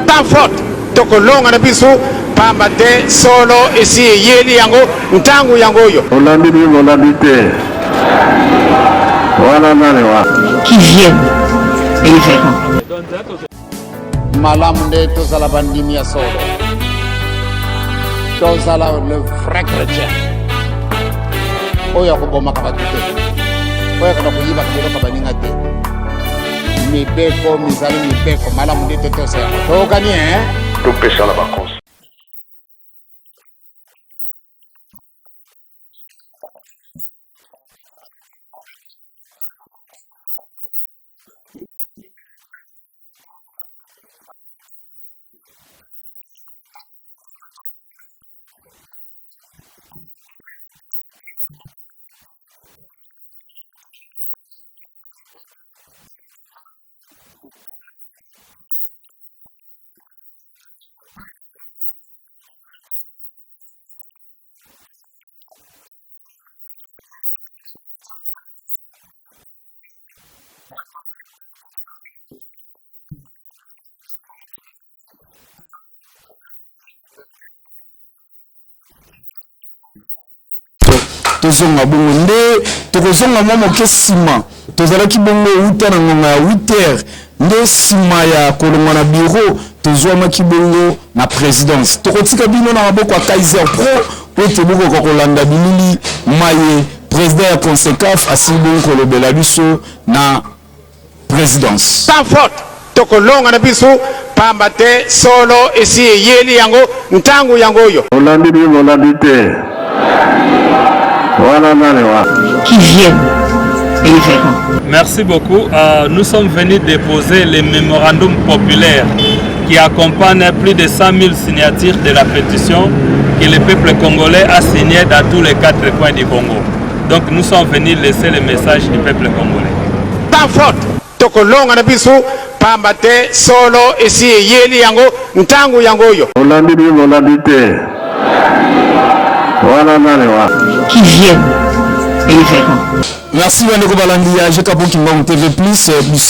Tant faute, tokolonga na biso pamba te solo esi yeli yango ntangu yango yo. Qui viennent et ils verront. Malamde tozala bandimi ya solo. Tozala le vrai chrétien. Oya koboma kabatuke. Oya kana kuyiba kilo kabaninga te. Mibeko mizali mibeko malamde totose. Tokani Tout péché à la vacance. tozonga bongo nde tokozonga mwa moke nsima tozalaki bongo uta na ngonga ya 8h nde nsima ya kolongwa na bureau tozwamaki bongo na présidence tokotika bino na maboko ya Kaiser Pro po ete bokoka kolanda bilili maye président ya CONSECAF asili bongo kolobela biso na présidence. Sans faute, tokolonga na biso pamba te solo esi yeli yango ntangu yango yo. Qui viennent et ils verront. Merci beaucoup. Nous sommes venus déposer les mémorandums populaires qui accompagnent plus de 100 000 signatures de la pétition que le peuple congolais a signé dans tous les 4 coins du Congo. Donc nous sommes venus laisser le message du peuple congolais. Tant faute, tokolonga na biso pamba te solo esi yeli yango ntangu yango yo. Qui viennent et ils verront. Merci Waneko Balandia, je Kapo Kimbangu TV+,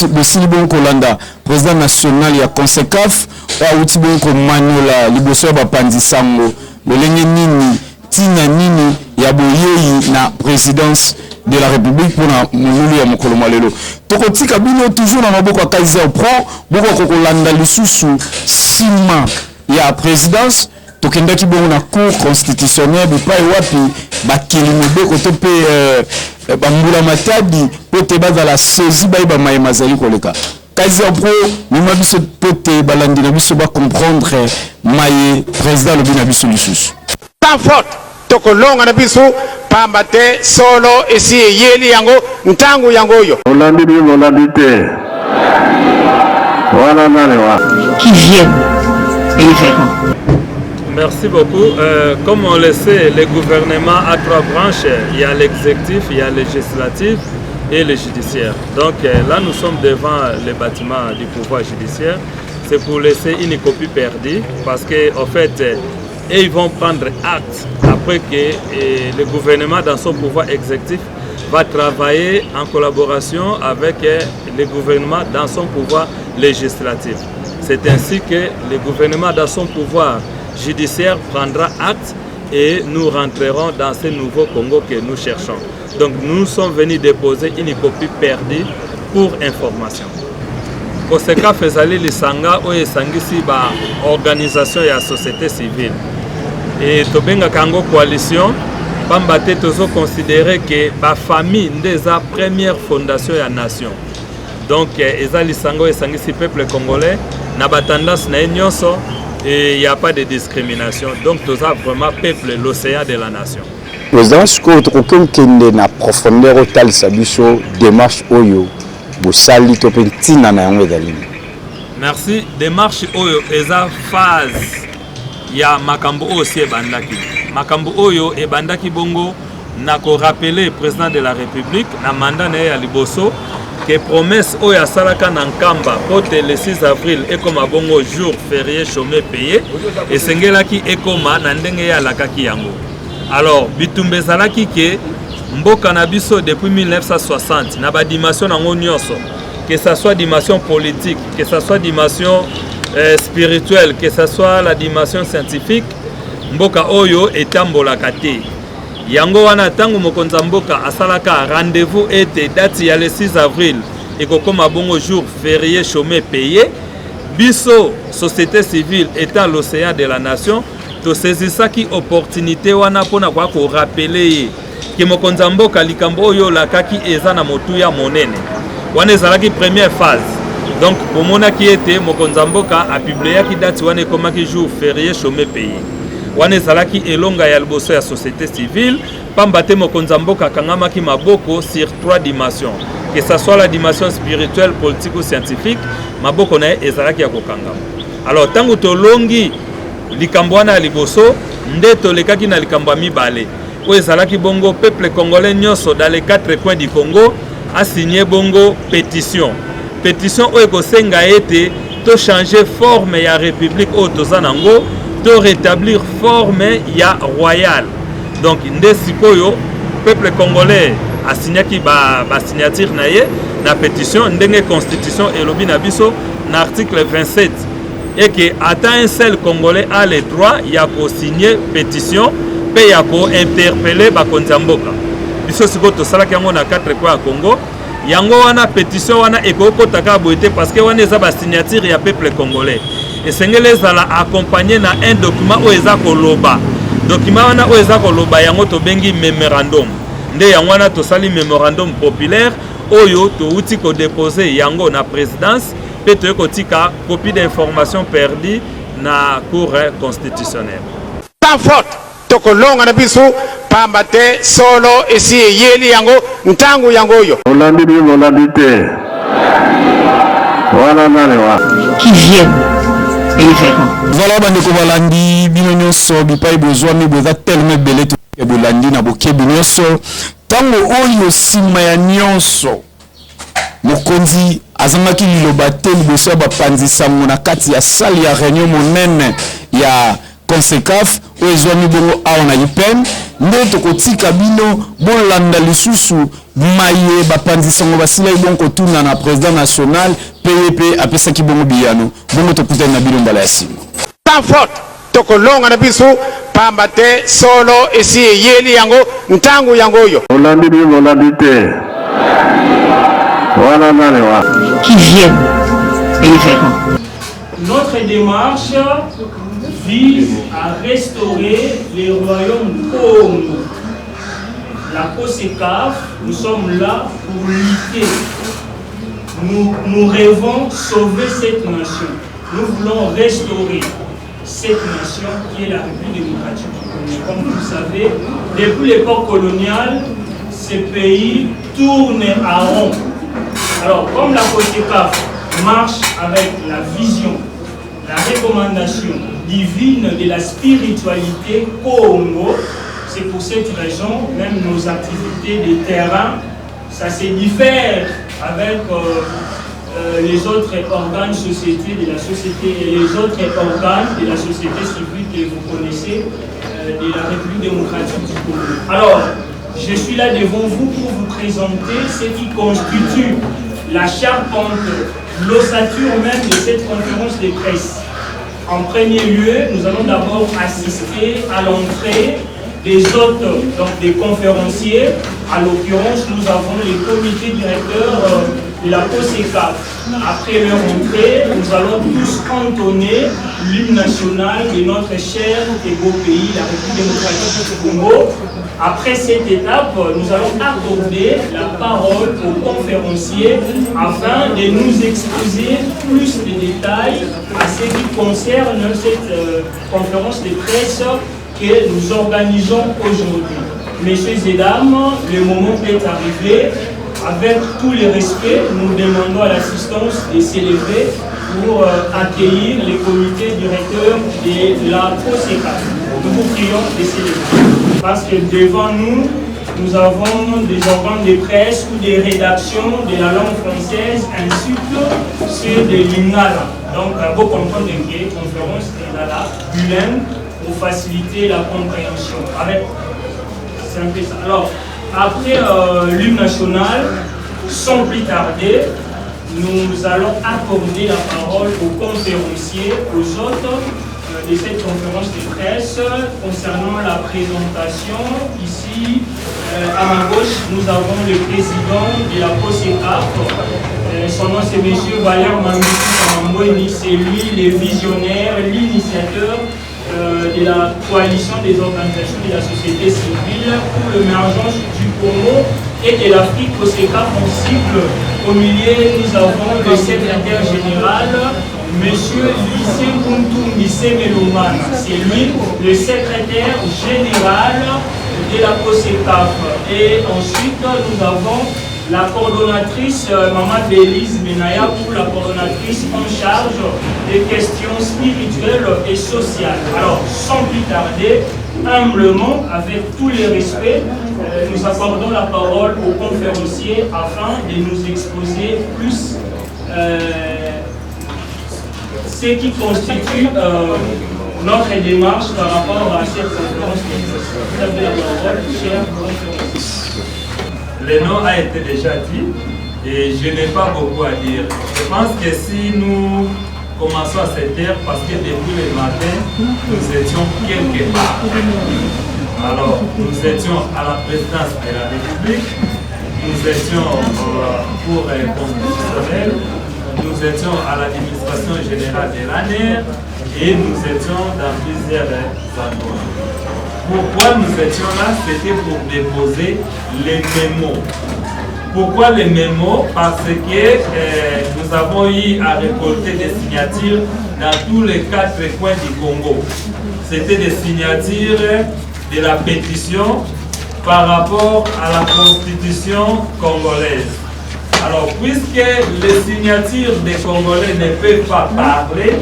Bosili Bonko Landa, président national ya CONSECAF, wa uti Bonko Manola, liboso ya Bapandi Sango, lolenge nini, tina nini, ya boyeyi na présidence de la République pour na monulu ya mokolo malelo. Tokotika bino toujours na maboko ya Kaiser Pro, boko kokolanda lisusu sima ya présidence, tokendaki bongo na cour constitutionnelle bipai wapi bakeli mobeko to pe bambula matadi pote bazala sozi bai ba maye mazali koleka Kaiser Pro mima biso pote balandi na biso ba comprendre maye président le bina biso lisusu. Tant faute, tokolonga na biso pamba te solo esi yeli yango ntangu yango yo. Qui viennent et ils verront. Merci beaucoup. Comme on le sait, le gouvernement a 3 branches. Il y a l'exécutif, il y a le législatif et le judiciaire. Donc là, nous sommes devant le bâtiment du pouvoir judiciaire. C'est pour laisser une copie perdue parce qu'en fait, ils vont prendre acte après que le gouvernement, dans son pouvoir exécutif, va travailler en collaboration avec le gouvernement dans son pouvoir législatif. C'est ainsi que le gouvernement, dans son pouvoir judiciaire, prendra acte et nous rentrerons dans ce nouveau Congo que nous cherchons. Donc nous sommes venus déposer une copie perdue pour information. CONSECAF ezali lisanga oyo esangisi ba organisation ya société civile. Et tobenga kango coalition pamba te tozo considérer que ba famille ndeza première fondation ya nation. Donc ezali lisanga esangisi peuple congolais na ba tendance na nyonso. Et il n'y a pas de discrimination. Donc, tout ça vraiment peuple l'océan de la nation. Président, ce qu'on a na profondeur au tal sabiso démarche oyo, bosali to pentina na yango ezali. Merci. Démarche oyo eza phase ya makambo aussi ebandaki. Makambo oyo ebandaki bongo na ko rappeler président de la République na mandat na ya liboso que promesse oyo asalaka na Nkamba pote le 6 avril ekoma bongo jour férié chômé payé et sengelaki ekoma na ndenge ya lakaki yango. Alors bitumbe zalaki ke mboka na biso depuis 1960 na ba dimension nango nyonso, que ça soit dimension politique, que ça soit dimension spirituelle, que ce soit la dimension scientifique, mboka oyo etambola kate. Yango wana tango mokonza mboka asalaka rendez-vous ete date ya le 6 avril ekokoma bongo jour férié chômé payé. Biso société civile étant l'océan de la nation, to saisissaki opportunité wana pona kwa ko rappeler que mokonza mboka likambo oyo lakaki eza na motuya monene. Wana ezalaki première phase. Donc pour mona qui était mokonza mboka a publié ki date wana ekomaki jour férié chômé payé. Wana ezalaki elonga ya liboso ya société civile, pambate mokonza mboka kangamaki maboko sur 3 dimensions, que ce soit la dimension spirituelle, politique ou scientifique, maboko na ezalaki ya kokangama. Alors tango tolongi likambo wana ya liboso, nde tolekaki na likambo mibale. O ezalaki bongo peuple congolais nyonso dans les 4 coins du Congo a signé bongo pétition. Pétition o ekosenga ete to changer forme ya république o tozanango, de rétablir forme ya royale. Donc nde sikoyo peuple congolais a signé ki ba signature na ye na pétition ndenge constitution elobi na biso na article 27 et que atteint un seul congolais a le droit ya ko signer pétition pe ya ko interpeller ba konzamboka. Biso siko to sala ki yango na 4 coins ya Congo. Yango wana pétition wana ekoko taka boité parce que wana eza ba signature ya peuple congolais. Et sengele zala accompagné na un document où eza koloba. Document wana où eza koloba yango to bengi memorandum. Nde yango wana to sali memorandum populaire oyo to uti ko déposer yango na présidence pe to kotika copie d'information perdue na cour constitutionnelle. Sans faute tokolonga na biso pambate solo esi yeli yango ntangu yango yo. Olandi bi olandi te. Wana nane wa. Qui viennent et ils verront. Voilà, bandeko balandi bino nyonso bipai besoin mi boza tellement belé to bolandi na bokebi nyonso tango oyo sima ya nyonso mokonzi azangaki liloba te liboso ya bapanzi sango na kati ya sali ya réunion monene ya CONCECAF oyo ezwami bongo awa na IPM nde tokotika bino bolanda lisusu maye bapanzi sango basilai bongo kotuna na président national PEP apesaki bongo biyano bongo tokutani na bino mbala ya nsima. Sans faute tokolonga na biso pambate solo esi yeli yango ntangu yango yo. Olandi bi olandi te. Wana nane wa. Qui viennent et ils verront. Notre démarche vise à restaurer les royaumes Congo. La CONCECAF, nous sommes là pour lutter. Nous rêvons sauver cette nation. Nous voulons restaurer cette nation qui est la République démocratique du Congo. Comme vous le savez, depuis l'époque coloniale, ces pays tournent à rond. Alors, comme la CONCECAF marche avec la vision, la recommandation divine de la spiritualité Congo, c'est pour cette raison, même nos activités de terrain, ça se diffère avec les autres organes de société, de la société et les autres organes de la société civile que vous connaissez de la République démocratique du Congo. Alors, je suis là devant vous pour vous présenter ce qui constitue la charpente, l'ossature même de cette conférence de presse. En premier lieu, nous allons d'abord assister à l'entrée des hôtes, donc des conférenciers. À l'occurrence, nous avons les comités directeurs de la CONCECAF. Après leur entrée, nous allons tous entonner l'hymne national de notre cher et beau pays, la République démocratique du Congo. Après cette étape, nous allons accorder la parole aux conférenciers afin de nous exposer plus de détails à ce qui concerne cette conférence de presse que nous organisons aujourd'hui. Messieurs et dames, le moment est arrivé. Avec tous les respects, nous demandons à l'assistance de s'élever pour accueillir les comités directeurs de la CONCECAF. Nous vous prions de s'élever. Parce que devant nous, nous avons des organes de presse ou des rédactions de la langue française ainsi que ceux de l'Ingala. Donc, vous comprenez que la conférence est dans la bilingue pour faciliter la compréhension. C'est un peu ça. Alors, après l'hymne national, sans plus tarder, nous allons accorder la parole aux conférenciers, aux hôtes de cette conférence de presse concernant la présentation. Ici, à ma gauche, nous avons le président de la COSECAF. Son nom c'est M. Valère Mamouti, c'est lui le visionnaire, l'initiateur de la coalition des organisations de la société civile pour l'émergence du Congo et de l'Afrique COSECAF en cible. Au milieu, nous avons le secrétaire général, M. Lycée Kuntumbi Semelomane. C'est lui le secrétaire général de la COSECAF. Et ensuite, nous avons la coordonnatrice Maman Bélise Menaya pour la coordonnatrice en charge des questions spirituelles et sociales. Alors, sans plus tarder, humblement, avec tout le respect, nous accordons la parole aux conférenciers afin de nous exposer plus ce qui constitue notre démarche par rapport à cette conférence. Vous avez la parole, chers conférenciers. Le nom a été déjà dit et je n'ai pas beaucoup à dire. Je pense que si nous commençons à cette heure, parce que depuis le matin, nous étions quelque part. Alors, nous étions à la présidence de la République, nous étions pour constitutionnel, nous étions à l'administration générale de l'ANER et nous étions dans plusieurs endroits. Pourquoi nous étions là? C'était pour déposer les mémos. Pourquoi les mémos? Parce que nous avons eu à récolter des signatures dans tous les 4 coins du Congo. C'était des signatures de la pétition par rapport à la constitution congolaise. Alors, puisque les signatures des Congolais ne peuvent pas parler,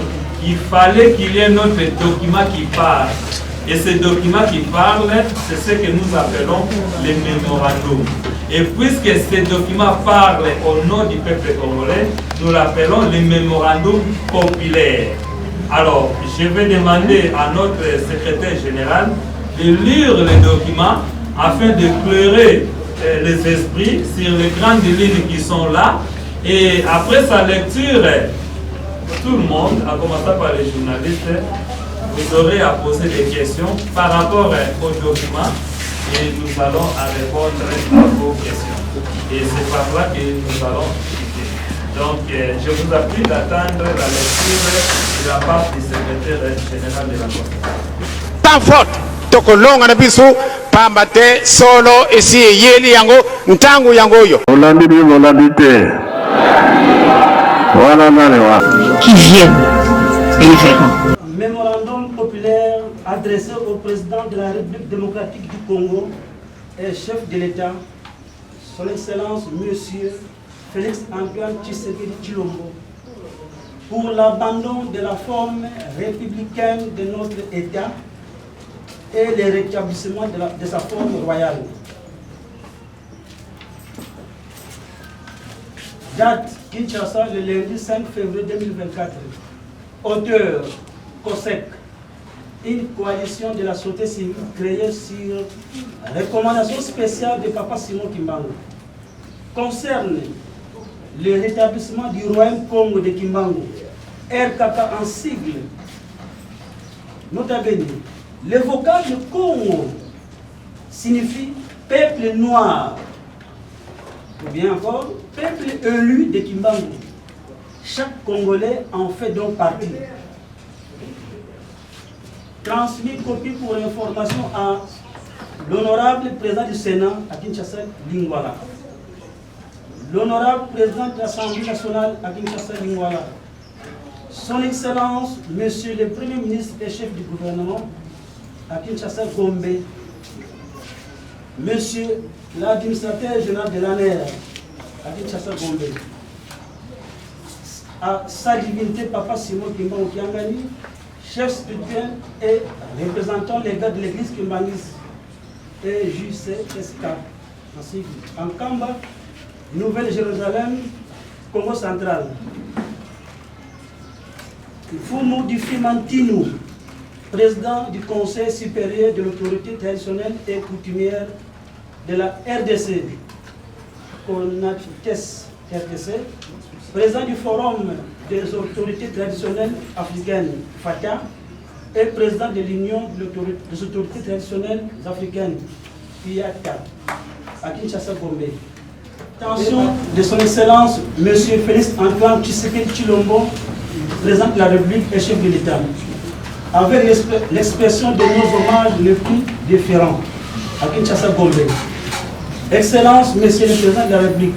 il fallait qu'il y ait notre document qui parle. Et ce document qui parle, c'est ce que nous appelons les mémorandums. Et puisque ce document parle au nom du peuple congolais, nous l'appelons les mémorandums populaires. Alors, je vais demander à notre secrétaire général de lire les documents afin d'éclairer les esprits sur les grandes lignes qui sont là. Et après sa lecture, tout le monde, à commencer par les journalistes, vous aurez à poser des questions par rapport aux documents et nous allons répondre à vos questions. Et c'est par là que nous allons discuter. Donc, je vous prie d'attendre la lecture de la part du secrétaire général de la Constitution. Pas faute, tokolonga na biso pambate solo esi yeli yango ntangu yango yo. Qui viennent et ils verront. Mémorandum populaire adressé au président de la République démocratique du Congo et chef de l'État, son Excellence Monsieur Félix Antoine Tshisekedi Tshilombo, pour l'abandon de la forme républicaine de notre État et le rétablissement de sa forme royale. Date Kinshasa le lundi 5 février 2024. Auteur COSEC, une coalition de la société civile créée sur recommandation spéciale de Papa Simon Kimbangu. Concerne le rétablissement du Royaume Congo de Kimbangu, RKK en sigle. Notez bien, le vocable Congo signifie peuple noir, ou bien encore peuple élu de Kimbangu. Chaque Congolais en fait donc partie. Transmis copie pour information à l'honorable président du Sénat à Kinshasa, Lingwala. L'honorable président de l'Assemblée nationale à Kinshasa, Lingwala. Son Excellence, Monsieur le Premier ministre et chef du gouvernement à Kinshasa, Gombe. Monsieur l'administrateur général de l'ANER à Kinshasa, Gombe. À sa divinité Papa Simon Kimbangu Kiangani, chef spirituel et représentant légal de l'église Kimbangis et JCSK, ainsi en Kamba, Nouvelle-Jérusalem, Congo central. Fumu Difimantinu, président du Conseil supérieur de l'autorité traditionnelle et coutumière de la RDC, Konates RDC, président du Forum des autorités traditionnelles africaines, FATA, et président de l'Union des autorités traditionnelles africaines, IATA, à Kinshasa, Gombe. Attention de son Excellence, M. Félix Antoine Tshisekedi Tshilombo, président de la République et chef de l'État, avec l'expression de nos hommages les plus différents à Kinshasa, Gombe. Excellence, Monsieur le Président de la République,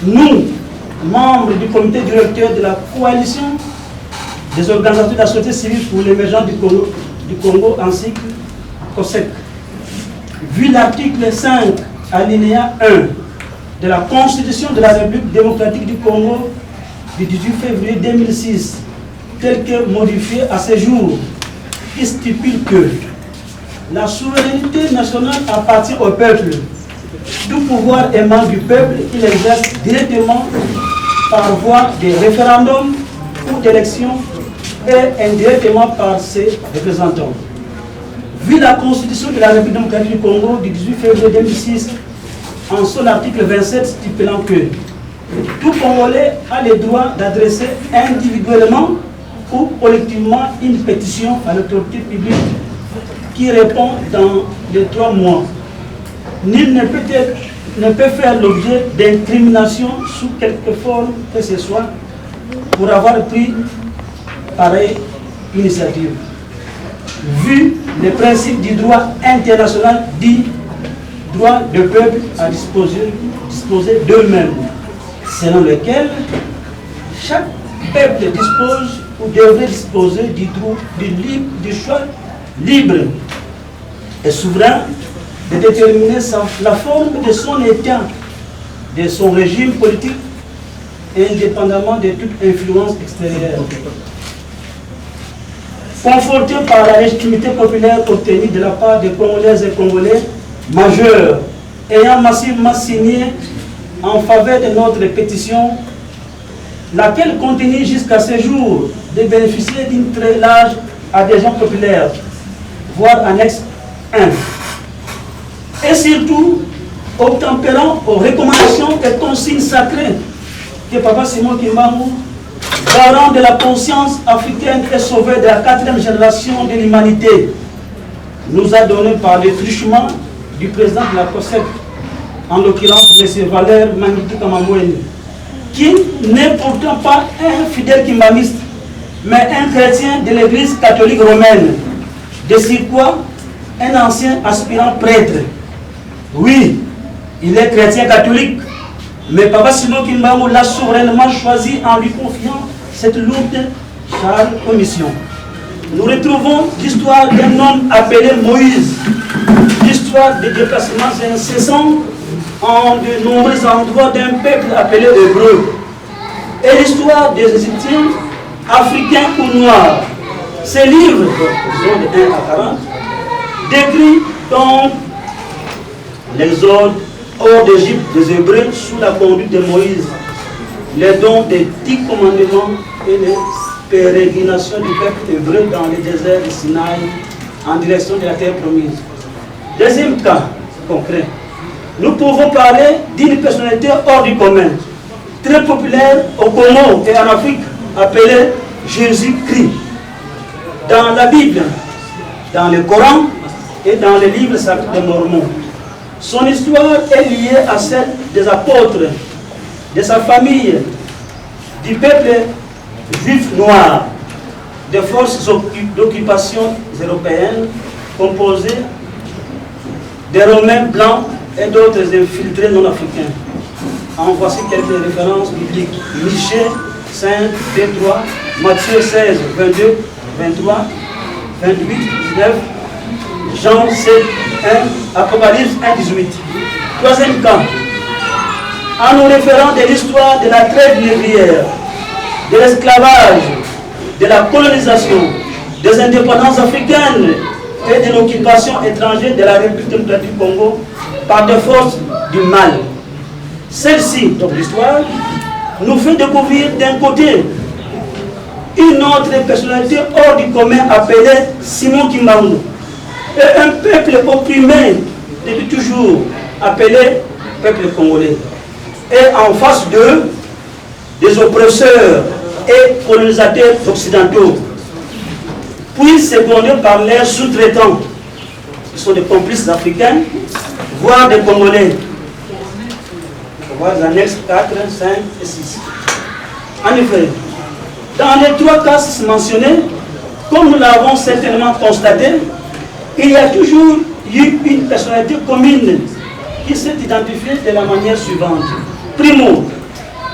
nous, membres du comité directeur de la coalition des organisations de la société civile pour l'émergence du Congo ainsi que COSEC, vu l'article 5, alinéa 1 de la Constitution de la République démocratique du Congo du 18 février 2006, tel que modifié à ce jour, qui stipule que la souveraineté nationale appartient au peuple. Tout pouvoir émane du peuple, il exerce directement par voie de référendum ou d'élection et indirectement par ses représentants. Vu la Constitution de la République démocratique du Congo du 18 février 2006, en son article 27 stipulant que tout Congolais a le droit d'adresser individuellement ou collectivement une pétition à l'autorité publique qui répond dans les 3 mois. Nul ne peut faire l'objet d'incrimination sous quelque forme que ce soit pour avoir pris pareille initiative. Vu les principes du droit international dit droit du peuple à disposer d'eux-mêmes, selon lequel chaque peuple dispose ou devrait disposer du choix libre et souverain de déterminer la forme de son État, de son régime politique, indépendamment de toute influence extérieure. Conforté par la légitimité populaire obtenue de la part des Congolaises et Congolais majeurs, ayant massivement signé en faveur de notre pétition, laquelle continue jusqu'à ce jour de bénéficier d'une très large adhésion populaire, voire annexe 1. Et surtout, obtempérant aux recommandations et consignes sacrées que Papa Simon Kimbangu, garant de la conscience africaine et sauveur de la 4e génération de l'humanité, nous a donné par le truchement du président de la COSEC, en l'occurrence M. Valère Mangiti Kamamoueni, qui n'est pourtant pas un fidèle kimbamiste, mais un chrétien de l'église catholique romaine, de surcroît un ancien aspirant prêtre. Oui, il est chrétien catholique, mais Papa Simon Kimbangu l'a souverainement choisi en lui confiant cette lourde charge aux missions. Nous retrouvons l'histoire d'un homme appelé Moïse, l'histoire des déplacements incessants en de nombreux endroits d'un peuple appelé Hébreu, et l'histoire des Égyptiens, africains ou noirs. Ces livres, zone 1 à 40, décrit donc l'exode hors d'Égypte des Hébreux sous la conduite de Moïse, les dons des 10 commandements et les pérégrinations du peuple hébreu dans le désert de Sinaï en direction de la terre promise. Deuxième cas concret, nous pouvons parler d'une personnalité hors du commun, très populaire au Congo et en Afrique, appelée Jésus-Christ. Dans la Bible, dans le Coran et dans les livres sacrés des Mormons. Son histoire est liée à celle des apôtres, de sa famille, du peuple juif noir, des forces d'occupation européennes composées des Romains blancs et d'autres infiltrés non africains. En voici quelques références bibliques. Michée 5, 2, 3, Matthieu 16, 22, 23, 28, 19, Jean 7, 1, Apocalypse 1, 18. Troisième cas, en nous référant de l'histoire de la traite négrière, de l'esclavage, de la colonisation, des indépendances africaines et de l'occupation étrangère de la République démocratique du Congo par des forces du mal. Celle-ci, donc l'histoire, nous fait découvrir d'un côté une autre personnalité hors du commun appelée Simon Kimbangu, et un peuple opprimé depuis toujours appelé peuple congolais. Et en face d'eux, des oppresseurs et colonisateurs occidentaux, puis secondés par leurs sous-traitants, qui sont des complices africains, voire des Congolais. On voit les annexes 4, 5 et 6. En effet, dans les 3 cas mentionnés, comme nous l'avons certainement constaté, il y a toujours eu une personnalité commune qui s'est identifiée de la manière suivante. Primo,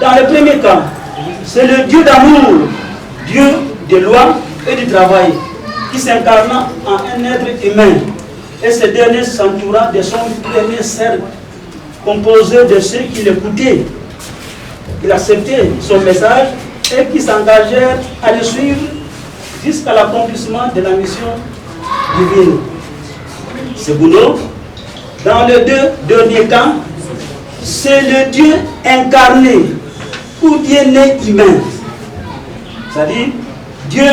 dans le premier cas, c'est le Dieu d'amour, Dieu de loi et du travail, qui s'incarna en un être humain. Et ce dernier s'entoura de son premier cercle, composé de ceux qui l'écoutaient, qui acceptaient son message et qui s'engagèrent à le suivre jusqu'à l'accomplissement de la mission divine. Secondo, dans les 2 derniers cas, c'est le Dieu incarné ou Dieu né humain. C'est-à-dire, Dieu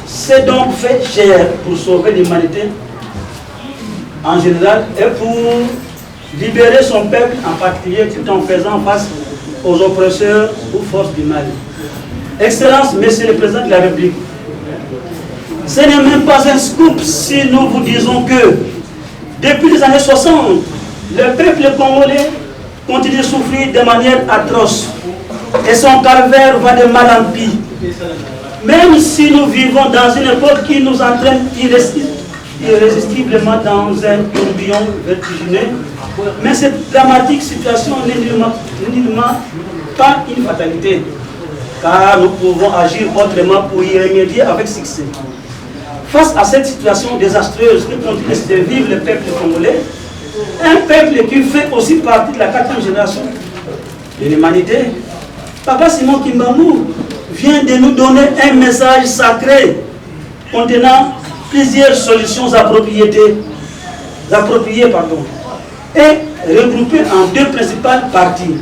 s'est donc fait chair pour sauver l'humanité en général et pour libérer son peuple en particulier tout en faisant face aux oppresseurs ou forces du mal. Excellence, Monsieur le Président de la République, ce n'est même pas un scoop si nous vous disons que depuis les années 60, le peuple congolais continue de souffrir de manière atroce et son calvaire va de mal en pis. Même si nous vivons dans une époque qui nous entraîne irrésistiblement dans un tourbillon vertigineux, mais cette dramatique situation n'est nullement pas une fatalité, car nous pouvons agir autrement pour y remédier avec succès. Face à cette situation désastreuse que continue de vivre le peuple congolais, un peuple qui fait aussi partie de la 4e génération de l'humanité, Papa Simon Kimbamou vient de nous donner un message sacré contenant plusieurs solutions appropriées et regroupées en 2 principales parties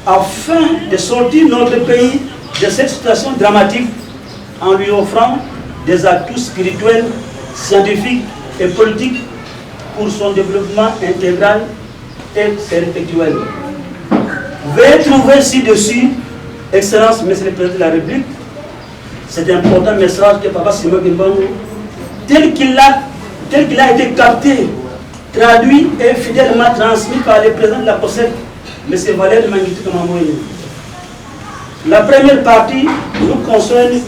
afin de sortir notre pays de cette situation dramatique en lui offrant des atouts spirituels, scientifiques et politiques pour son développement intégral et perpétuel. Veuillez trouver ci-dessus, Excellence, Monsieur le Président de la République, cet important message que Papa Simon Kimbamou, tel qu'il a été capté, traduit et fidèlement transmis par le président de la COSEC, M. Valère Manguitou Kamamoïne. La première partie nous concerne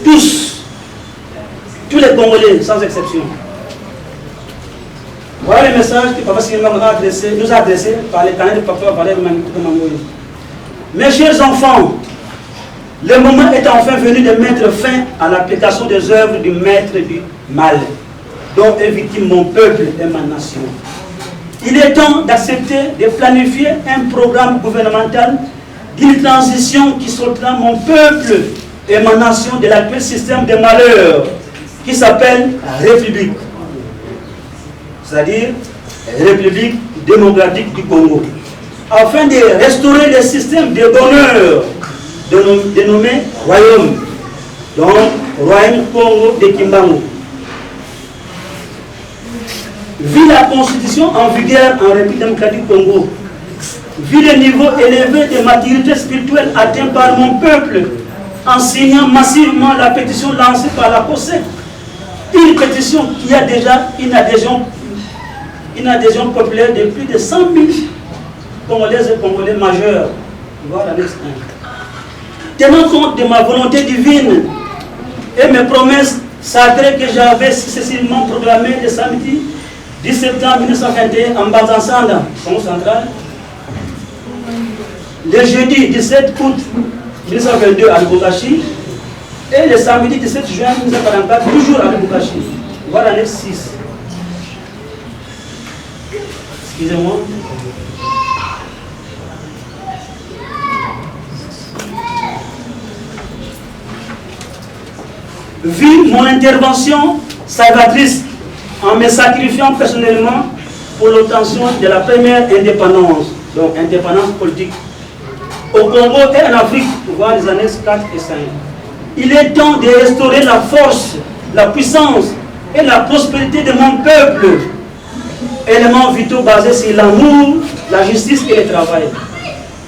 tous les Congolais, sans exception. Voilà le message que Papa Simon nous a adressé par le canal de Papa Valère Manguitou Kamamoïne. Mes chers enfants, le moment est enfin venu de mettre fin à l'application des œuvres du maître du mal, dont est victime mon peuple et ma nation. Il est temps d'accepter de planifier un programme gouvernemental d'une transition qui sortira mon peuple et ma nation de l'actuel système de malheur qui s'appelle République, c'est-à-dire République démocratique du Congo, afin de restaurer le système de bonheur dénommé Royaume, donc Royaume Congo de Kimbamou. Vu la constitution en vigueur en République démocratique du Congo, vu le niveau élevé de maturité spirituelle atteint par mon peuple, en signant massivement la pétition lancée par la COSEC, une pétition qui a déjà une adhésion populaire de plus de 100 000 Congolaises et Congolais majeurs, voire l'annexe 1. Tenant compte de ma volonté divine et mes promesses sacrées que j'avais successivement proclamées le samedi 10 septembre 1921 en Bazan-Sanda, Congo central, le jeudi 17 août 1922 à Lubumbashi et le samedi 17 juin 1944 toujours à Lubumbashi. Voilà l'annexe 6. Excusez-moi. Vu mon intervention salvatrice en me sacrifiant personnellement pour l'obtention de la première indépendance, donc indépendance politique, au Congo et en Afrique, voir les annexes 4 et 5. Il est temps de restaurer la force, la puissance et la prospérité de mon peuple, éléments vitaux basés sur l'amour, la justice et le travail.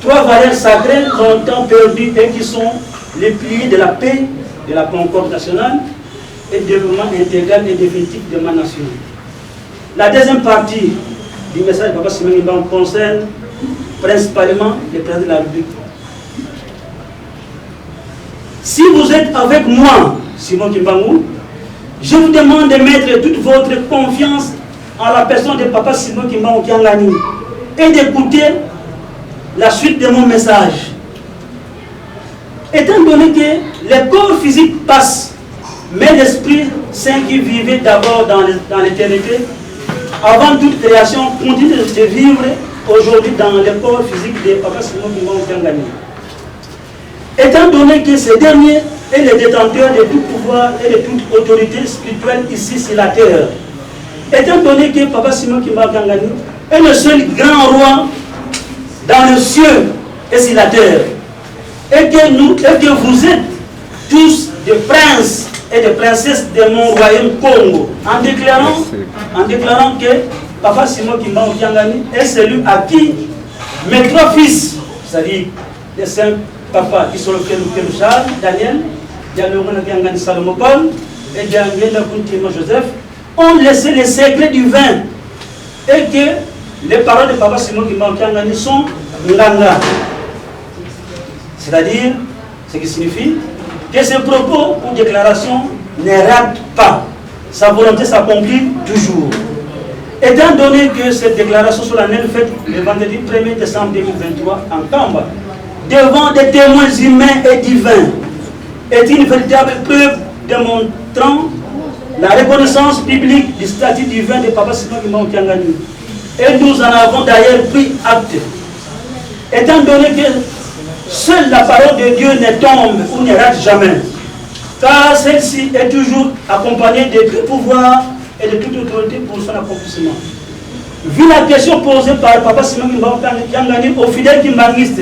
3 valeurs sacrées longtemps perdues et qui sont les piliers de la paix, de la concorde nationale et du développement intégral et définitif de ma nation. La deuxième partie du message de Papa Simon Kimbangu concerne principalement le président de la République. Si vous êtes avec moi, Simon Kimbangu, je vous demande de mettre toute votre confiance en la personne de Papa Simon Kimbangu Kiangani et d'écouter la suite de mon message. Étant donné que le corps physique passe, mais l'Esprit Saint qui vivait d'abord dans l'éternité, avant toute création, continue de vivre aujourd'hui dans le corps physique de Papa Simon Kimbangu Kiangani. Étant donné que ce dernier est le détenteur de tout pouvoir et de toute autorité spirituelle ici sur la terre, étant donné que Papa Simon Kimbangu Kiangani est le seul grand roi dans le ciel et sur la terre, et que vous êtes tous des princes et des princesses de mon royaume Congo, en déclarant que Papa Simon Kimbangu Kiangani est celui à qui mes trois fils, c'est-à-dire les cinq papas qui sont le Charles, Daniel, Dialorona Kiangani Salomon et Diangela Kuntima Joseph, ont laissé les secrets du vin, et que les paroles de Papa Simon Kimbangu Kiangani sont Nganga. C'est-à-dire, ce qui signifie que ses propos ou déclarations ne ratent pas. Sa volonté s'accomplit toujours. Étant donné que cette déclaration solennelle faite le vendredi 1er décembre 2023 en Kamba, devant des témoins humains et divins, est une véritable preuve démontrant la reconnaissance publique du statut divin de Papa Simon Kimbangu Kiangani. Et nous en avons d'ailleurs pris acte. Étant donné que seule la parole de Dieu ne tombe ou ne rate jamais, car celle-ci est toujours accompagnée de tout pouvoir et de toute autorité pour son accomplissement. Vu la question posée par Papa Simon Kimbangu Kiangani aux fidèles kimbanguistes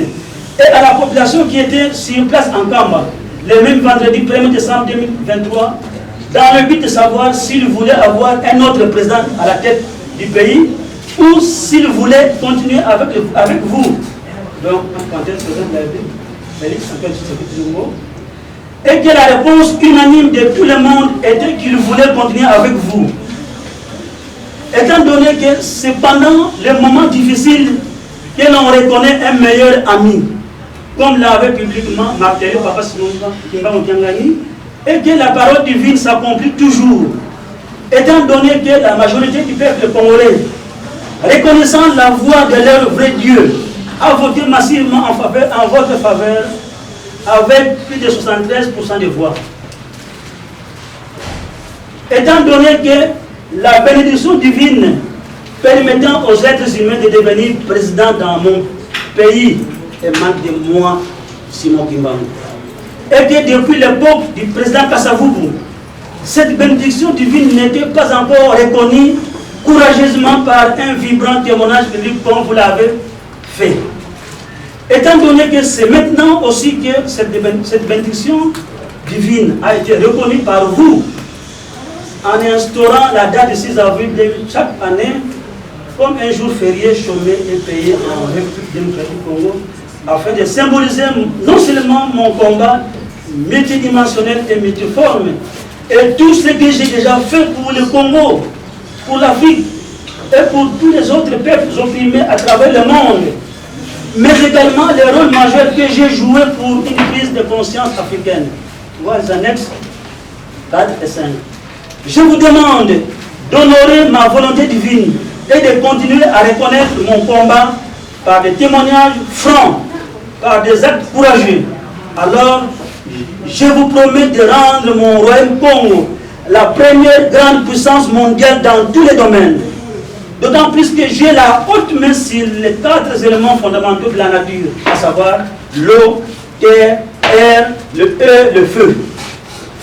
et à la population qui était sur place en Kamba, le même vendredi 1er décembre 2023, dans le but de savoir s'il voulait avoir un autre président à la tête du pays ou s'il voulait continuer avec vous. Donc, quand est le président de la République, Félix Antoine Tshisekedi Tshilombo, et que la réponse unanime de tout le monde était qu'il voulait continuer avec vous. Étant donné que c'est pendant les moments difficiles que l'on reconnaît un meilleur ami, comme l'avait publiquement martelé Papa Simon Kimbangu Kiangani, et que la parole divine s'accomplit toujours. Étant donné que la majorité du peuple congolais, reconnaissant la voix de leur vrai Dieu, a voté massivement en votre faveur avec plus de 73% de voix. Étant donné que la bénédiction divine permettant aux êtres humains de devenir président dans mon pays émane de moi, Simon Kimbangu, et que depuis l'époque du président Kasavubu, cette bénédiction divine n'était pas encore reconnue courageusement par un vibrant témoignage public comme vous l'avez fait. Étant donné que c'est maintenant aussi que cette bénédiction divine a été reconnue par vous en instaurant la date de 6 avril chaque année comme un jour férié chômé et payé en République démocratique du Congo, afin de symboliser non seulement mon combat multidimensionnel et multiforme et tout ce que j'ai déjà fait pour le Congo, pour l'Afrique et pour tous les autres peuples opprimés à travers le monde, mais également le rôle majeur que j'ai joué pour une prise de conscience africaine. Voilà les annexes 4 et 5. Je vous demande d'honorer ma volonté divine et de continuer à reconnaître mon combat par des témoignages francs, par des actes courageux. Alors, je vous promets de rendre mon royaume Congo la première grande puissance mondiale dans tous les domaines. D'autant plus que j'ai la haute main sur les 4 éléments fondamentaux de la nature, à savoir l'eau, terre, air, le feu.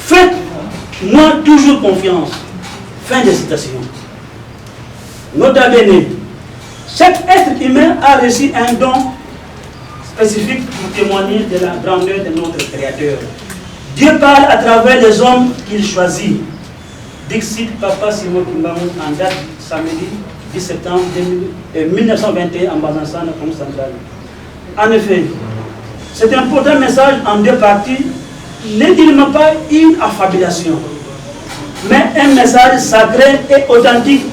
Faites-moi toujours confiance. Fin de citation. Nota bene. Chaque être humain a reçu un don spécifique pour témoigner de la grandeur de notre Créateur. Dieu parle à travers les hommes qu'il choisit. Dixit Papa Simon Kimbangu en date samedi 10 septembre 1921 en Bazansana comme centrale. En effet, c'est un important message en deux parties n'est pas une affabulation, mais un message sacré et authentique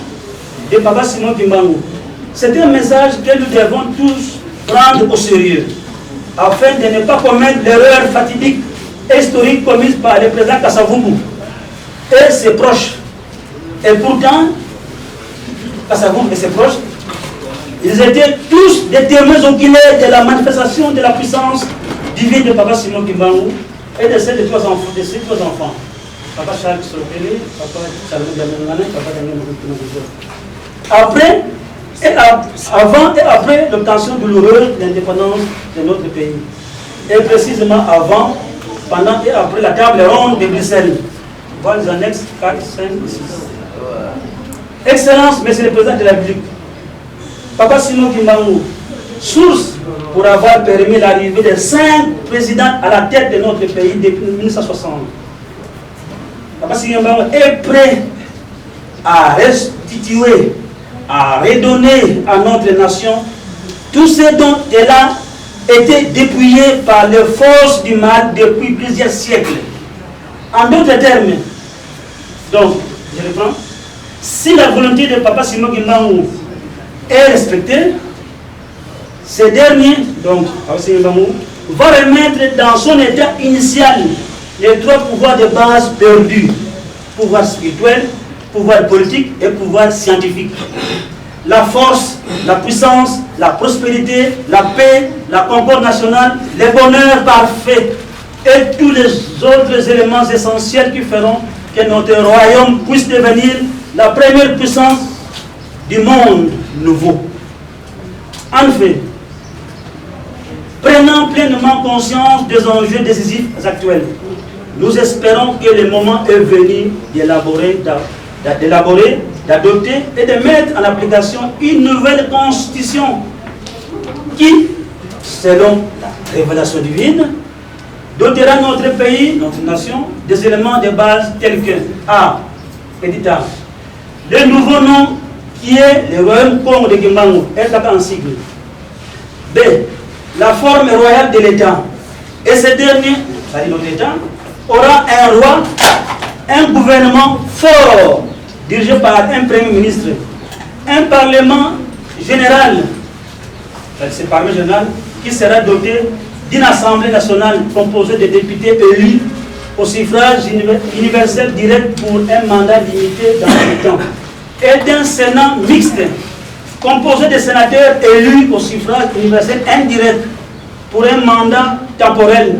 de Papa Simon Kimbangu. C'est un message que nous devons tous prendre au sérieux, afin de ne pas commettre l'erreur fatidique et historique commise par le président Kasavubu et ses proches. Et pourtant, Kasavubu et ses proches, ils étaient tous des témoins oculaires de la manifestation de la puissance divine de Papa Simon Kimbangu et de ses trois enfants. Papa Charles Sopele, Papa Salomon Diamangane, Papa Daniel Après, avant et après l'obtention douloureuse de l'indépendance de notre pays. Et précisément avant, pendant et après la table ronde de Bruxelles. Voilà les annexes 4, 5 et 6. Excellence, Monsieur le Président de la République, Papa Simon Kimbangu, source pour avoir permis l'arrivée de 5 présidents à la tête de notre pays depuis 1960. Papa Simon Kimbangu est prêt à restituer, à redonner à notre nation tout ce dont elle a été dépouillée par les forces du mal depuis plusieurs siècles. En d'autres termes, donc, je reprends, si la volonté de Papa Simon Kimbangu est respectée, ce dernier, donc, Papa Simon Kimbangu, va remettre dans son état initial les 3 pouvoirs de base perdus: pouvoir spirituel, pouvoir politique et pouvoir scientifique. La force, la puissance, la prospérité, la paix, la concorde nationale, le bonheur parfait et tous les autres éléments essentiels qui feront que notre royaume puisse devenir la première puissance du monde nouveau. En fait, prenant pleinement conscience des enjeux décisifs actuels, nous espérons que le moment est venu d'élaborer, d'adopter et de mettre en application une nouvelle constitution qui, selon la révélation divine, dotera notre pays, notre nation, des éléments de base tels que A. Petit A. Le nouveau nom qui est le Royaume Congo de Kimbangu est en sigle. B. La forme royale de l'État. Et ce dernier, c'est-à-dire notre État, aura un roi, un gouvernement fort, dirigé par un Premier ministre, un Parlement général, c'est le Parlement général qui sera doté d'une Assemblée nationale composée de députés élus au suffrage universel direct pour un mandat limité dans le temps, et d'un Sénat mixte, composé de sénateurs élus au suffrage universel indirect pour un mandat temporel,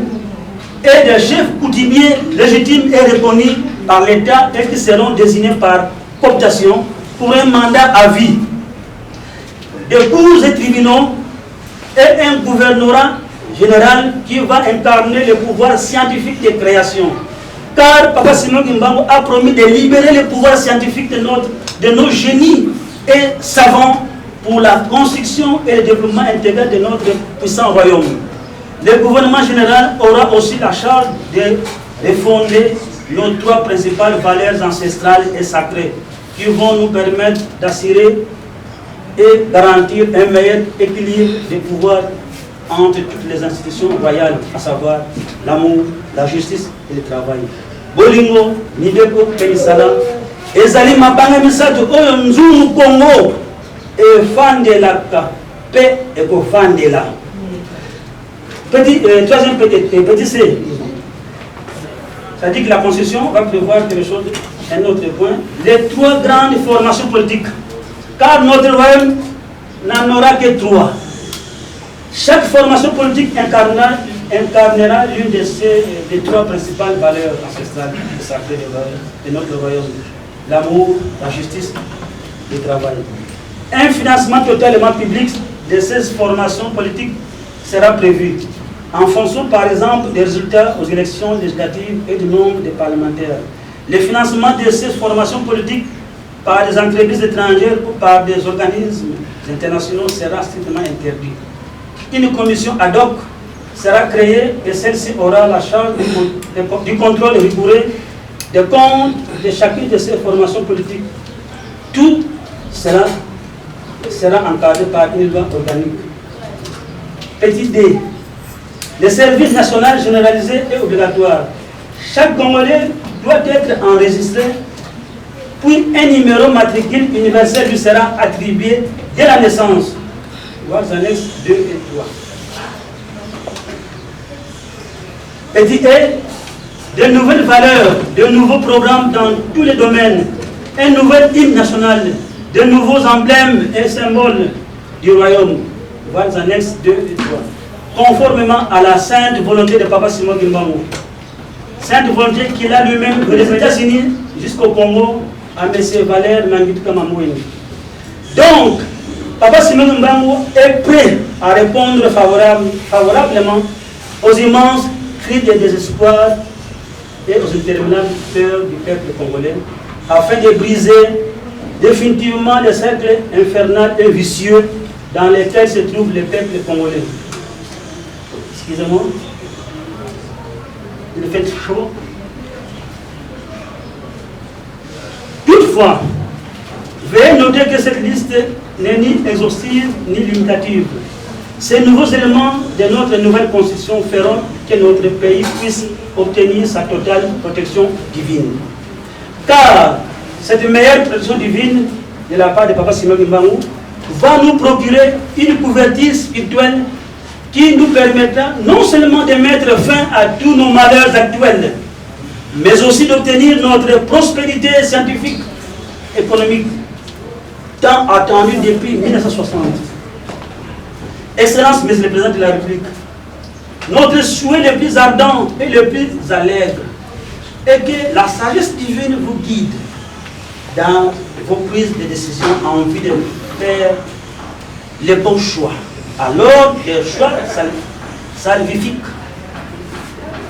et des chefs coutumiers légitimes et reconnus par l'État et qui seront désignés par cooptation pour un mandat à vie, des cours et tribunaux et un gouvernorat général qui va incarner le pouvoir scientifique de création. Car Papa Simon Kimbangu a promis de libérer le pouvoir scientifique de nos génies et savants pour la construction et le développement intégral de notre puissant royaume. Le gouvernement général aura aussi la charge de fonder nos 3 principales valeurs ancestrales et sacrées qui vont nous permettre d'assurer et garantir un meilleur équilibre des pouvoirs entre toutes les institutions royales, à savoir l'amour, la justice et le travail. Bolingo, Nideko, Penisala, Ezali Mabanga Misato, Oyo Nzungu Congo, et Fandela, paix et Kofandela. Troisième petit C. Ça dit que la Constitution va prévoir quelque chose, un autre point, les 3 grandes formations politiques. Car notre royaume n'en aura que 3. Chaque formation politique incarnera l'une des 3 principales valeurs ancestrales et sacrées de notre royaume: l'amour, la justice, le travail. Un financement totalement public de ces formations politiques sera prévu, en fonction par exemple des résultats aux élections législatives et du nombre de parlementaires. Le financement de ces formations politiques par des entreprises étrangères ou par des organismes internationaux sera strictement interdit. Une commission ad hoc sera créée et celle-ci aura la charge du contrôle rigoureux des comptes de chacune de ces formations politiques. Tout sera encadré par une loi organique. Petit D. Le service national généralisé et obligatoire chaque Congolais doit être enregistré, puis un numéro matricule universel lui sera attribué dès la naissance. Voir les annexes 2 et 3. Petit A, de nouvelles valeurs, de nouveaux programmes dans tous les domaines, un nouvel hymne national, de nouveaux emblèmes et symboles du royaume. Voir les annexes 2 et 3. Conformément à la sainte volonté de Papa Simon Ngimbangu. Sainte volonté qu'il a lui-même des États-Unis jusqu'au Congo à M. Valère Manguitu Kamamouini. Donc, Papa Simon Ngimbangu est prêt à répondre favorablement aux immenses cris de désespoir et aux interminables peurs du peuple congolais, afin de briser définitivement le cercle infernal et vicieux dans lequel se trouve le peuple congolais. Excusez-moi, il fait chaud. Toutefois, veuillez noter que cette liste n'est ni exhaustive ni limitative. Ces nouveaux éléments de notre nouvelle constitution feront que notre pays puisse obtenir sa totale protection divine. Car cette meilleure protection divine de la part de Papa Simon Ngimbangu va nous procurer une couverture spirituelle qui nous permettra non seulement de mettre fin à tous nos malheurs actuels, mais aussi d'obtenir notre prospérité scientifique, économique, tant attendue depuis 1960. Excellence, Monsieur le Président de la République, notre souhait le plus ardent et le plus allègre est que la sagesse divine vous guide dans vos prises de décision en vue de faire les bons choix. Alors, les choix salvifiques.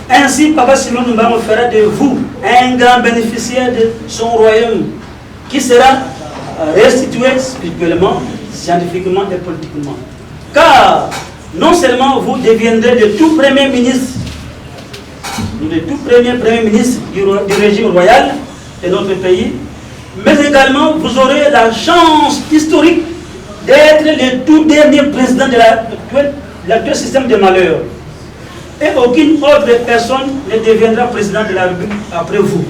Ainsi, Papa Simon Ngimbangu fera de vous un grand bénéficiaire de son royaume qui sera restitué spirituellement, scientifiquement et politiquement. Car non seulement vous deviendrez le tout premier ministre, du régime royal de notre pays, mais également vous aurez la chance historique d'être le tout dernier président de l'actuel système de malheur. Et aucune autre personne ne deviendra président de la République après vous.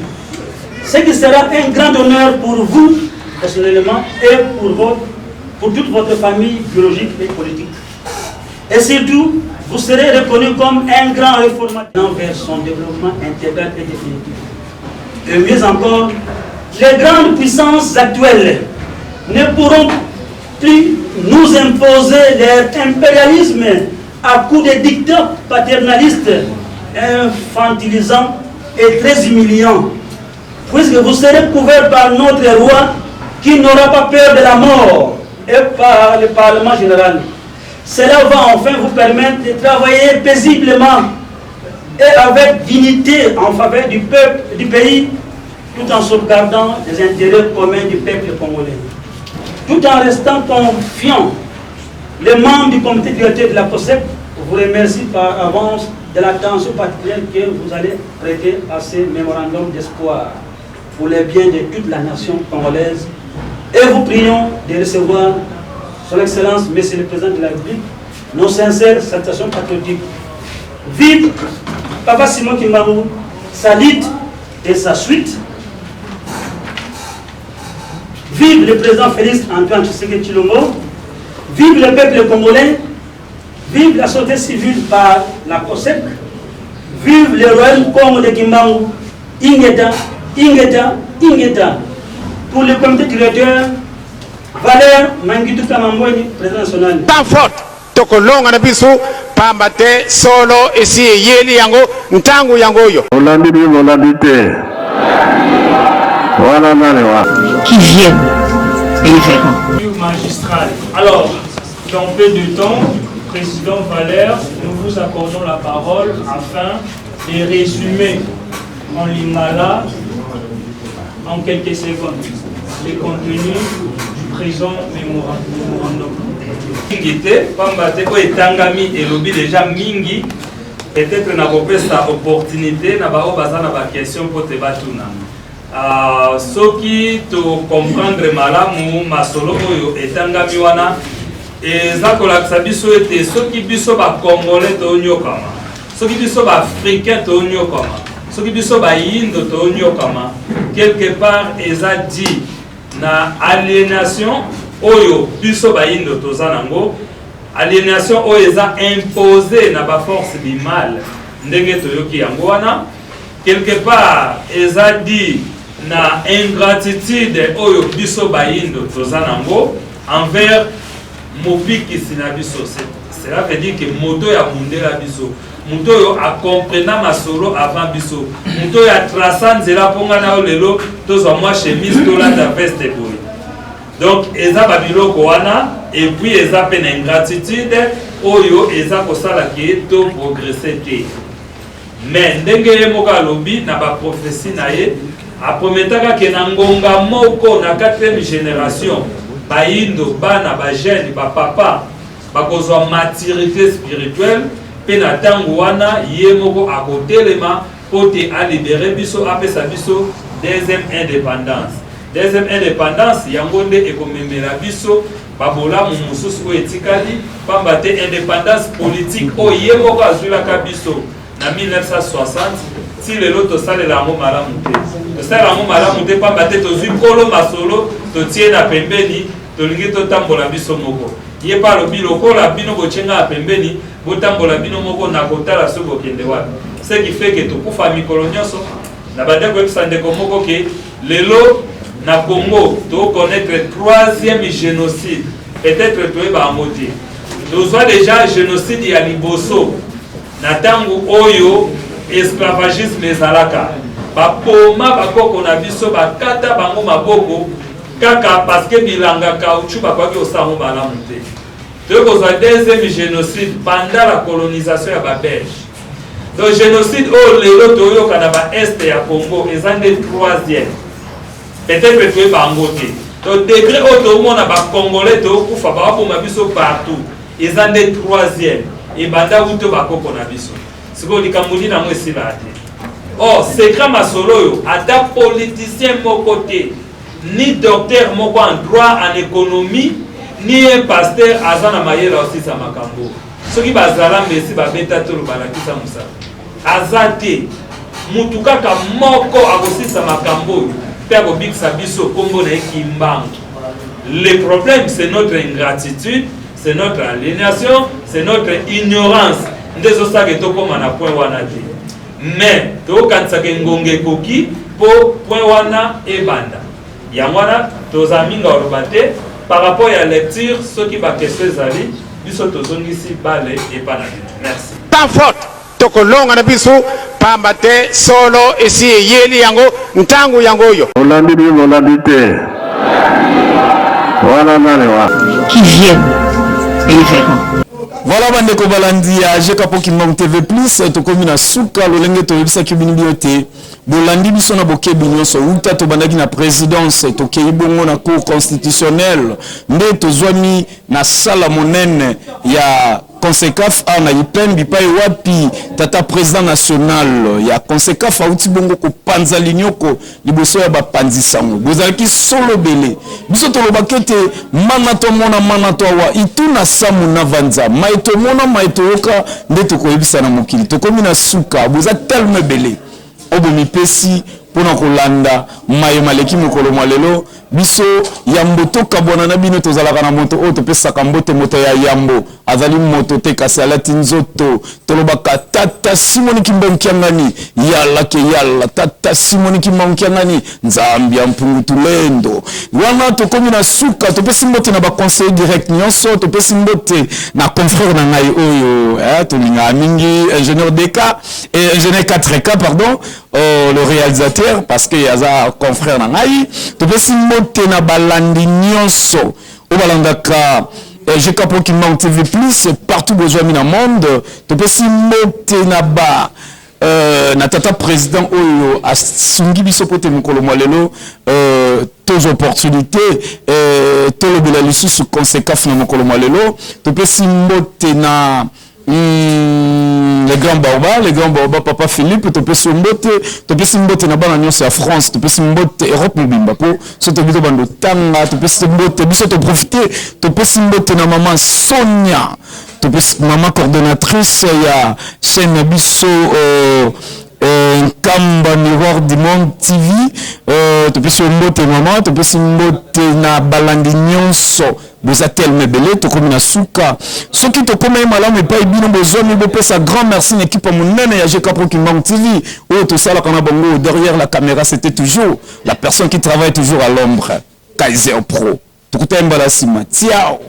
Ce qui sera un grand honneur pour vous, personnellement, et pour toute votre famille biologique et politique. Et surtout, vous serez reconnu comme un grand réformateur vers son développement intégral et définitif. Et mieux encore, les grandes puissances actuelles ne pourront plus nous imposer leur impérialisme à coups de dictats paternalistes, infantilisants et très humiliants, puisque vous serez couvert par notre roi qui n'aura pas peur de la mort et par le Parlement général. Cela va enfin vous permettre de travailler paisiblement et avec dignité en faveur du peuple, du pays, tout en sauvegardant les intérêts communs du peuple congolais. Tout en restant confiant, les membres du comité directeur de la COSEC vous remercient par avance de l'attention particulière que vous allez prêter à ces mémorandums d'espoir pour le bien de toute la nation congolaise. Et vous prions de recevoir Son Excellence, Monsieur le Président de la République, nos sincères salutations patriotiques. Vive Papa Simon Ngimbangu, sa lutte et sa suite. Vive le président Félix Antoine Tshisekedi Tshilombo. Vive le peuple congolais. Vive la société civile par la COSEC. Vive le royaume Congo de Ngimbangu. Ingeta, Ingeta, Ingeta. Pour le comité directeur, Valère Manguitu Kamamouini, président national. Tant faute, tokolonga na biso pambate solo esi yeli yango ntangu yango yo. Qui viennent et ils verront. Magistral. Alors, dans peu de temps, Président Valère, nous vous accordons la parole afin de résumer en lingala en quelques secondes les contenus du présent mémorandum. Etangami et lobby déjà mingi peut-être na kopesa opportunité na ba obaza na ba question pour te batuna. Soki to comprendre malamu masolo oyo etangami wana eza kolakisa biso ete soki biso ba congolais to nyokama, soki biso ba africain to nyokama, Ce qui biso bayindo to nyokama quelque part eza dit na aliénation oyo biso bayindo to zanango aliénation oyo eza imposée na ba force du mal ndenge toyoki yango wana quelque part eza dit na ingratitude oyo biso bayindo to zanango envers mobikisi na biso. Cela veut dire que moto ya mundela biso moto yo a comprendre masolo avant biso moto ya traçant nzela ponga na lelo tozwa mwa chemise to la veste boy. Donc eza babiloko wana et puis eza pe na ingratitude oyo eza kosala ke to progresser te. Mais ndenge ye moko alobi na ba prophétie na ye aprometaka ke na ngonga moko na 4e génération bayindo bana ba jeune ba papa bakozwa maturité spirituelle pe na tango wana ye moko akotelema po te alibere biso apesa biso deuxième indépendance yango nde ekomemela biso babolamu mosusu oyo etikali pamba te indépendance politique oyo ye moko azwilaka biso na 1960 ti lelo tosalela yango malamu te tosalela yango malamu te pamba te tozwi kolo masolo totie na pembeni tolingi totambola biso moko ye pa lobi lokola bino botyenga ya pembeni botambola bino moko na kotala so bokende wapi ce qui fait que tokufa mikolo nyonso na bandeko yebisa ndeko moko ke lelo na Congo tokonaître 3e génocide peut-être toyeba yango te tozwa déjà génocide ya liboso na ntango oyo esclavagisme ezalaka bapoma bakoko na biso bakata bango maboko kaka parce que bilanga caoutchouc bakwaki osango malamu te tokozwa 2e génocide pendant la colonisation ya babelge. Donc génocide oyo lelo toyoka na baeste ya Congo eza nde 3e peut-être toyeba yango te to degré oyo tomona bacongolais tokufa bakoma biso partout eza nde 3e ebanda uto bakoko na biso sikoyo likambo nini yango esila te. Or secret masolo oyo ata politicien moko te ni docteur moko en droit en économie ni un pasteur azana mayela osisa makambo soki bazala mbesi babeta tolo balakisa musala azate mutu kaka moko akosisa makambo pe akobikisa biso kombo na ekimbango. Le problème c'est notre ingratitude, c'est notre aliénation, c'est notre ignorance ndezo sake tokoma na point wana te. Mais tokanisaka ngonge ekoki po point wana ebanda yango wana tozaminga oloba te par rapport à la lecture ceux qui va question ezali biso tozongisi bale epana bino. Merci. Tant faute tokolonga na biso pamba te solo esi yeli yango ntango yango oyo Olandi te. Voilà nalewa. Qui viennent et ils verront. Voilà bandeko balandi ya Jekapo Kimbang TV Plus tokomi na suka lolenge toyebisaki bino te bolandi biso na bokebi nyonso uta tobandaki na présidence tokei bongo na cour constitutionnelle nde tozwami na sala monene ya CONSECAF na ipen bipai wapi tata président national ya CONSECAF auti bongo kopanza linyoko liboso ya bapanzi sango bozalaki solo bele biso tolobaki te mana to awa ituna samu na vanza maito mona maito yoka nde tokoyebisa na mokili tokomi na suka boza tellement bele obo mipesi pona kolanda mayo maleki mokolo malelo biso yambo tokabwana na bino tozalaka na moto oyo topesaka mbote moto ya yambo azali moto te kasi alati nzoto tolobaka tata Simoni Kimbonkiangani yala ke yala tata Simoni Kimbonkiangani nzambi ya mpungutulendo wana tokomi na suka topesi mbote na baconseil direct nyonso topesi mbote na confrère na ngai oyo tolinga mingi ingénieur DK et ingénieur 4K pardon le réalisateur parce que yaza confrère na ngai topesi mbote na balandi nyonso obalandaka Jekapo Kimbang TV Plus partout besoin dans le monde topesi mbote na ba na tata président oyo asungi biso pote mokolo mwalelo tos opportunités tolobela lisusu CONSECAF na mokolo mwalelo topesi mbote na les grands Baobab, papa Philippe, topesi mbote na bana nyonso ya France, topesi mbote Europe mobimba po so tobito bando tanga, topesi mbote biso to profiter, topesi mbote na maman Sonia, topesi maman coordonnatrice ya chaîne biso Kamba Miroir du Monde TV topesi mbote mama topesi mbote na balandi nyonso bozatel mebele tokomi na suka soki tokoma malamu epai bino bozwami bopesa grand merci na équipe monene ya GK Pro Kimbangu TV oyo tosalaka na bango derrière la caméra c'était toujours la personne qui travaille toujours à l'ombre Kaiser Pro tokutemba la sima tiao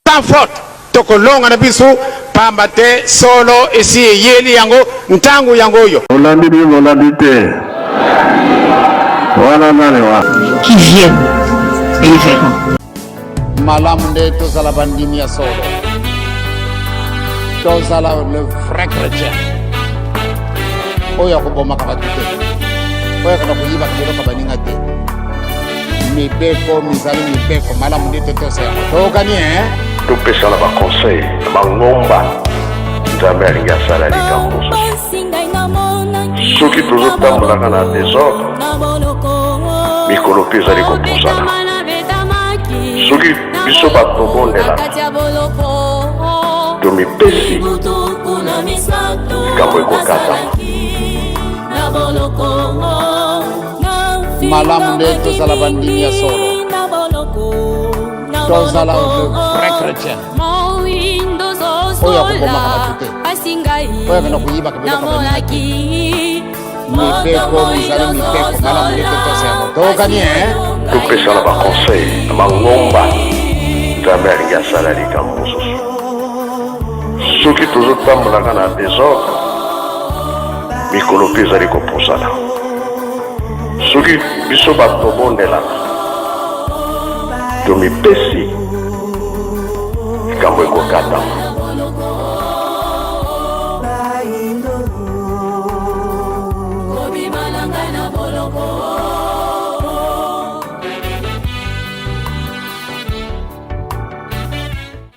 sans faute tokolonga na biso pamba te solo esi yeli yango ntangu yango yo Molandi bi molandi te. Wana nane wa. Qui viennent et ils verront. malamu nde tozala bandimi ya solo tozala le vrai chrétien oyo akobomaka bato te oyo akona koyibaka biloko baninga te mibeko mizali mibeko malamu nde te toseyango tokani topesa na baconseil na bangomba nzambe alingi asala likambo soki tozotambolaka na désordre mikolo mpe ezali kopusana soki biso bato bondelaka tomipesi likambo ekokata malamu nde tozala bandimi ya solo tozala le vrai chrétien oyo akobomaka bato te oyo akona koyibaka biloko baninga te mibeko mizali mibeko malamu nde te toseyango tokani topesa na baconseil na bangomba nzambe alingi asala likambo mosusu soki tozotambolaka na désordre mikolo mpe ezali kopusana soki biso bato bondelaka tomipesi likambo ekokatama